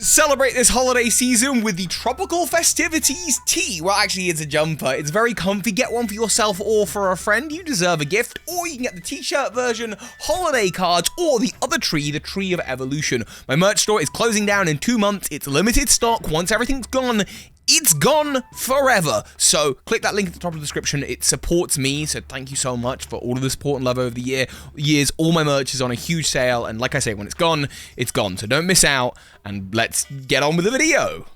Celebrate this holiday season with the Tropical Festivities tee. Well, actually, it's a jumper. It's very comfy. Get one for yourself or for a friend. You deserve a gift. Or you can get the t-shirt version, holiday cards, or the other tree, the Tree of Evolution. My merch store is closing down in 2 months. It's limited stock. Once everything's gone, it's gone forever. So click that link at the top of the description. It supports me, so thank you so much for all of the support and love over the years. All my merch is on a huge sale, and like I say, when it's gone, it's gone. So don't miss out, and let's get on with the video.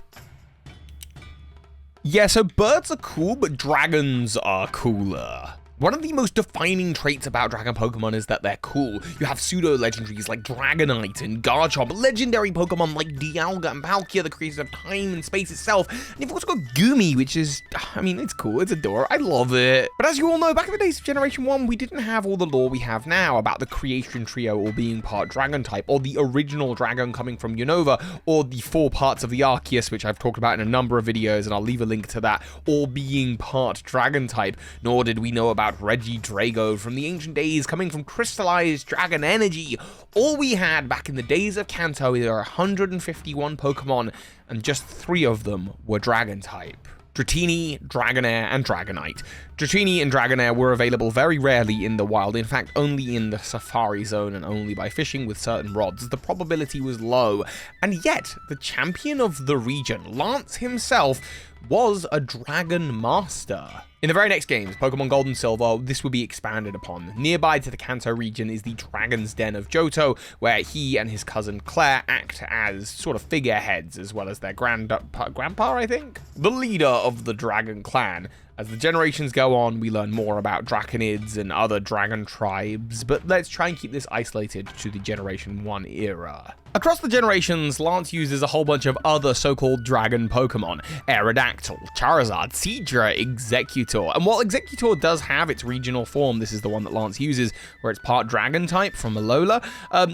Yeah, so birds are cool, but dragons are cooler. One of the most defining traits about dragon Pokemon is that they're cool. You have pseudo-legendaries like Dragonite and Garchomp, legendary Pokemon like Dialga and Palkia, the creators of time and space itself, and you've also got Goomy, which is, I mean, it's cool, it's adorable, I love it. But as you all know, back in the days of Generation 1, we didn't have all the lore we have now about the creation trio all being part dragon type, or the original dragon coming from Unova, or the 4 parts of the Arceus, which I've talked about in a number of videos, and I'll leave a link to that, all being part dragon type, nor did we know about Regidrago from the ancient days coming from crystallized dragon energy. All we had back in the days of Kanto were 151 Pokemon, and just 3 of them were dragon type. Dratini, Dragonair, and Dragonite. Dratini and Dragonair were available very rarely in the wild, in fact only in the Safari Zone and only by fishing with certain rods. The probability was low, and yet the champion of the region, Lance himself, was a Dragon Master. In the very next games, Pokemon Gold and Silver, this will be expanded upon. Nearby to the Kanto region is the Dragon's Den of Johto, where he and his cousin Claire act as sort of figureheads, as well as their grandpa, I think? The leader of the Dragon Clan. As the generations go on, we learn more about Draconids and other dragon tribes, but let's try and keep this isolated to the Generation 1 era. Across the generations, Lance uses a whole bunch of other so-called dragon Pokemon. Aryodactal, Charizard, Seadra, ExEcutor. And while ExEcutor does have its regional form, this is the one that Lance uses, where it's part dragon type from Alola,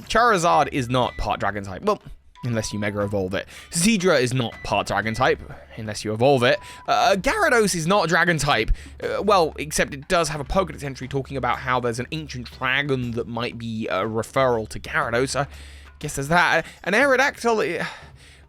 Charizard is not part dragon type. Well, unless you Mega Evolve it. Seadra is not part Dragon type, unless you evolve it. Gyarados is not Dragon type, well, except it does have a Pokédex entry talking about how there's an ancient dragon that might be a referral to Gyarados. I guess there's that. And Aryodactyl,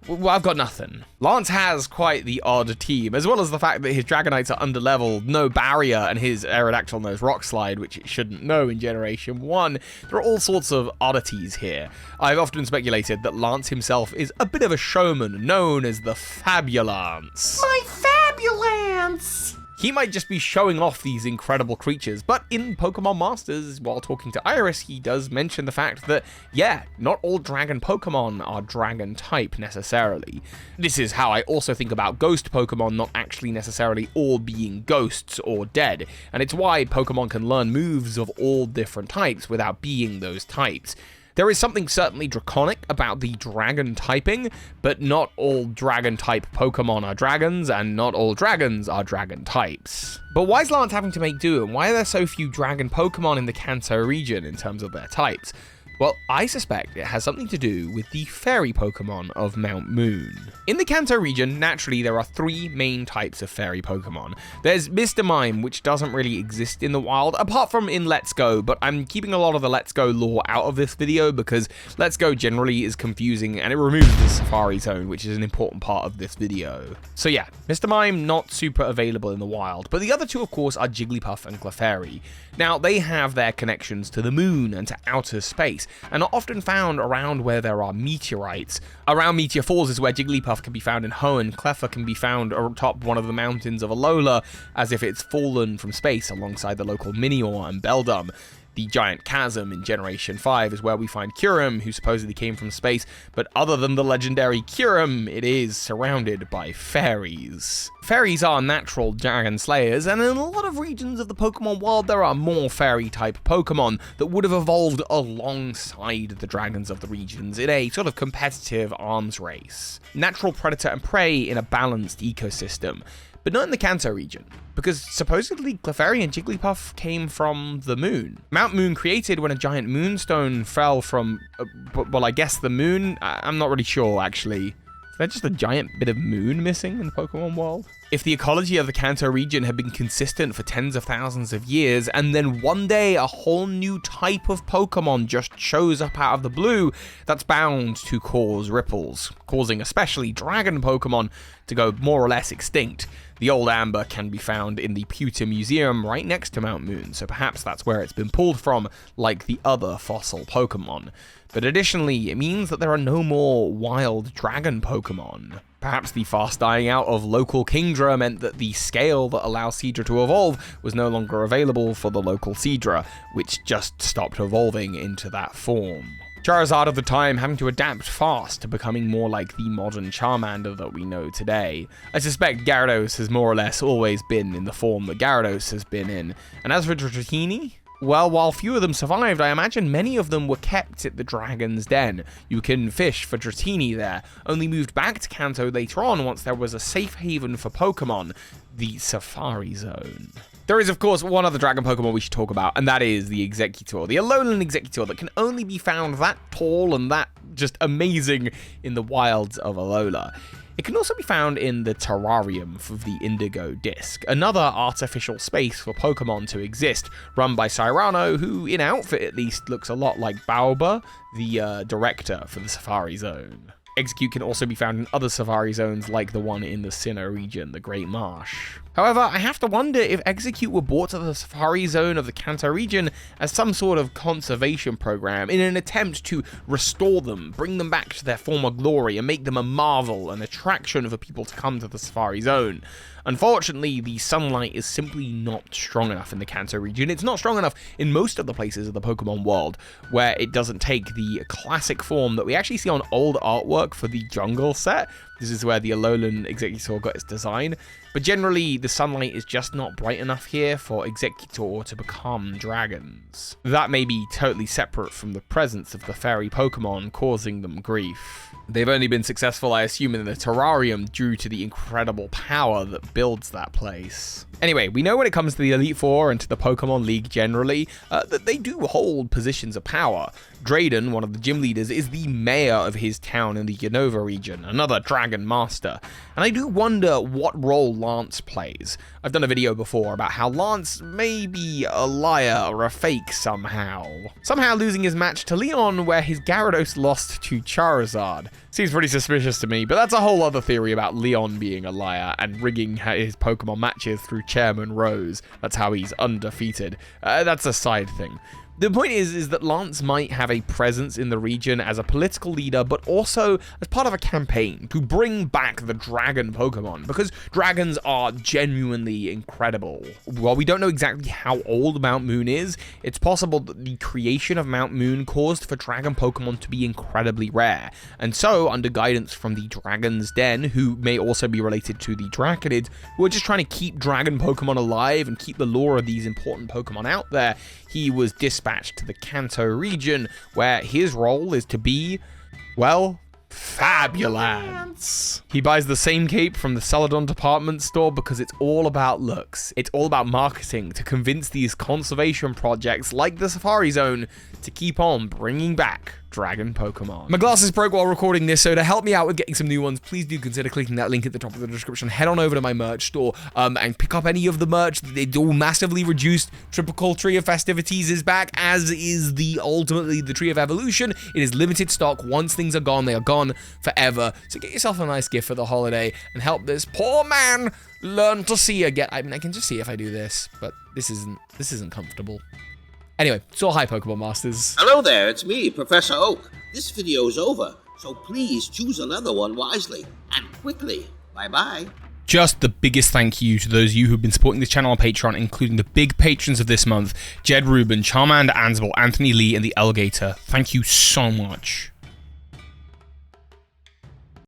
well, I've got nothing. Lance has quite the odd team, as well as the fact that his Dragonites are underleveled, no barrier, and his Aryodactyl knows Rock Slide, which it shouldn't know in Generation 1. There are all sorts of oddities here. I've often speculated that Lance himself is a bit of a showman, known as the Fabulance. My Fabulance! He might just be showing off these incredible creatures, but in Pokemon Masters, while talking to Iris, he does mention the fact that, yeah, not all dragon Pokemon are dragon type necessarily. This is how I also think about ghost Pokemon not actually necessarily all being ghosts or dead, and it's why Pokemon can learn moves of all different types without being those types. There is something certainly draconic about the dragon typing, but not all dragon type Pokemon are dragons, and not all dragons are dragon types. But why is Lance having to make do, and why are there so few dragon Pokemon in the Kanto region in terms of their types? Well, I suspect it has something to do with the fairy Pokemon of Mount Moon. In the Kanto region, naturally, there are 3 main types of fairy Pokemon. There's Mr. Mime, which doesn't really exist in the wild, apart from in Let's Go, but I'm keeping a lot of the Let's Go lore out of this video because Let's Go generally is confusing and it removes the Safari Zone, which is an important part of this video. So yeah, Mr. Mime not super available in the wild, but the other 2, of course, are Jigglypuff and Clefairy. Now, they have their connections to the moon and to outer space, and are often found around where there are meteorites. Around Meteor Falls is where Jigglypuff can be found in Hoenn. Clefairy can be found atop one of the mountains of Alola, as if it's fallen from space alongside the local Minior and Beldum. The giant chasm in Generation 5 is where we find Kyurem, who supposedly came from space, but other than the legendary Kyurem, it is surrounded by fairies. Fairies are natural dragon slayers, and in a lot of regions of the Pokemon world, there are more fairy-type Pokemon that would have evolved alongside the dragons of the regions in a sort of competitive arms race. Natural predator and prey in a balanced ecosystem. But not in the Kanto region, because supposedly Clefairy and Jigglypuff came from the moon. Mount Moon created when a giant moonstone fell from, well, I guess the moon? I'm not really sure, actually. Is there just a giant bit of moon missing in the Pokemon world? If the ecology of the Kanto region had been consistent for tens of thousands of years, and then one day a whole new type of Pokemon just shows up out of the blue, that's bound to cause ripples, causing especially dragon Pokemon to go more or less extinct. The old amber can be found in the Pewter Museum right next to Mount Moon, so perhaps that's where it's been pulled from, like the other fossil Pokemon. But additionally, it means that there are no more wild dragon Pokemon. Perhaps the fast dying out of local Kingdra meant that the scale that allows Seadra to evolve was no longer available for the local Seadra, which just stopped evolving into that form. Charizard of the time having to adapt fast to becoming more like the modern Charmander that we know today. I suspect Gyarados has more or less always been in the form that Gyarados has been in. And as for Dratini, well, while few of them survived, I imagine many of them were kept at the Dragon's Den. You can fish for Dratini there, only moved back to Kanto later on once there was a safe haven for Pokemon, the Safari Zone. There is, of course, one other dragon Pokemon we should talk about, and that is the Exeggutor, the Alolan Exeggutor that can only be found that tall and that just amazing in the wilds of Alola. It can also be found in the terrarium of the Indigo Disc, another artificial space for Pokemon to exist, run by Cyrano, who, in outfit at least, looks a lot like Baoba, the director for the Safari Zone. Exeggcute can also be found in other Safari Zones like the one in the Sinnoh region, the Great Marsh. However, I have to wonder if Exeggcute were brought to the Safari Zone of the Kanto region as some sort of conservation program in an attempt to restore them, bring them back to their former glory, and make them a marvel, an attraction for people to come to the Safari Zone. Unfortunately, the sunlight is simply not strong enough in the Kanto region. It's not strong enough in most of the places of the Pokemon world, where it doesn't take the classic form that we actually see on old artwork for the Jungle set. This is where the Alolan Exeggutor got its design. But generally, the sunlight is just not bright enough here for Exeggutor to become dragons. That may be totally separate from the presence of the fairy Pokemon causing them grief. They've only been successful, I assume, in the terrarium due to the incredible power that builds that place. Anyway, we know when it comes to the Elite Four and to the Pokemon League generally, that they do hold positions of power. Drayden, one of the gym leaders, is the mayor of his town in the Unova region, another dragon master. And I do wonder what role Lance plays. I've done a video before about how Lance may be a liar or a fake somehow. Somehow losing his match to Leon where his Gyarados lost to Charizard. Seems pretty suspicious to me, but that's a whole other theory about Leon being a liar and rigging his Pokemon matches through Chairman Rose. That's how he's undefeated. That's a side thing. The point is that Lance might have a presence in the region as a political leader, but also as part of a campaign to bring back the dragon Pokemon, because dragons are genuinely incredible. While we don't know exactly how old Mount Moon is, it's possible that the creation of Mount Moon caused for dragon Pokemon to be incredibly rare. And so, under guidance from the Dragon's Den, who may also be related to the Draconids, who are just trying to keep dragon Pokemon alive and keep the lore of these important Pokemon out there, he was dispatched to the Kanto region, where his role is to be, well, fabulous. He buys the same cape from the Celadon department store because it's all about looks. It's all about marketing to convince these conservation projects like the Safari Zone to keep on bringing back dragon Pokemon. My glasses broke while recording this, so to help me out with getting some new ones, please do consider clicking that link at the top of the description. Head on over to my merch store and pick up any of the merch. It's all massively reduced. Tropical Tree of Festivities is back, as is ultimately the Tree of Evolution. It is limited stock. Once things are gone, they are gone forever. So get yourself a nice gift for the holiday and help this poor man learn to see again. I mean, I can just see if I do this, but this isn't comfortable. Anyway, so hi Pokemon Masters. Hello there, it's me, Professor Oak. This video's over, so please choose another one wisely and quickly. Bye-bye. Just the biggest thank you to those of you who've been supporting this channel on Patreon, including the big patrons of this month, Jed Rubin, Charmander Aznable, Anthony Lee, and the Alligator. Thank you so much.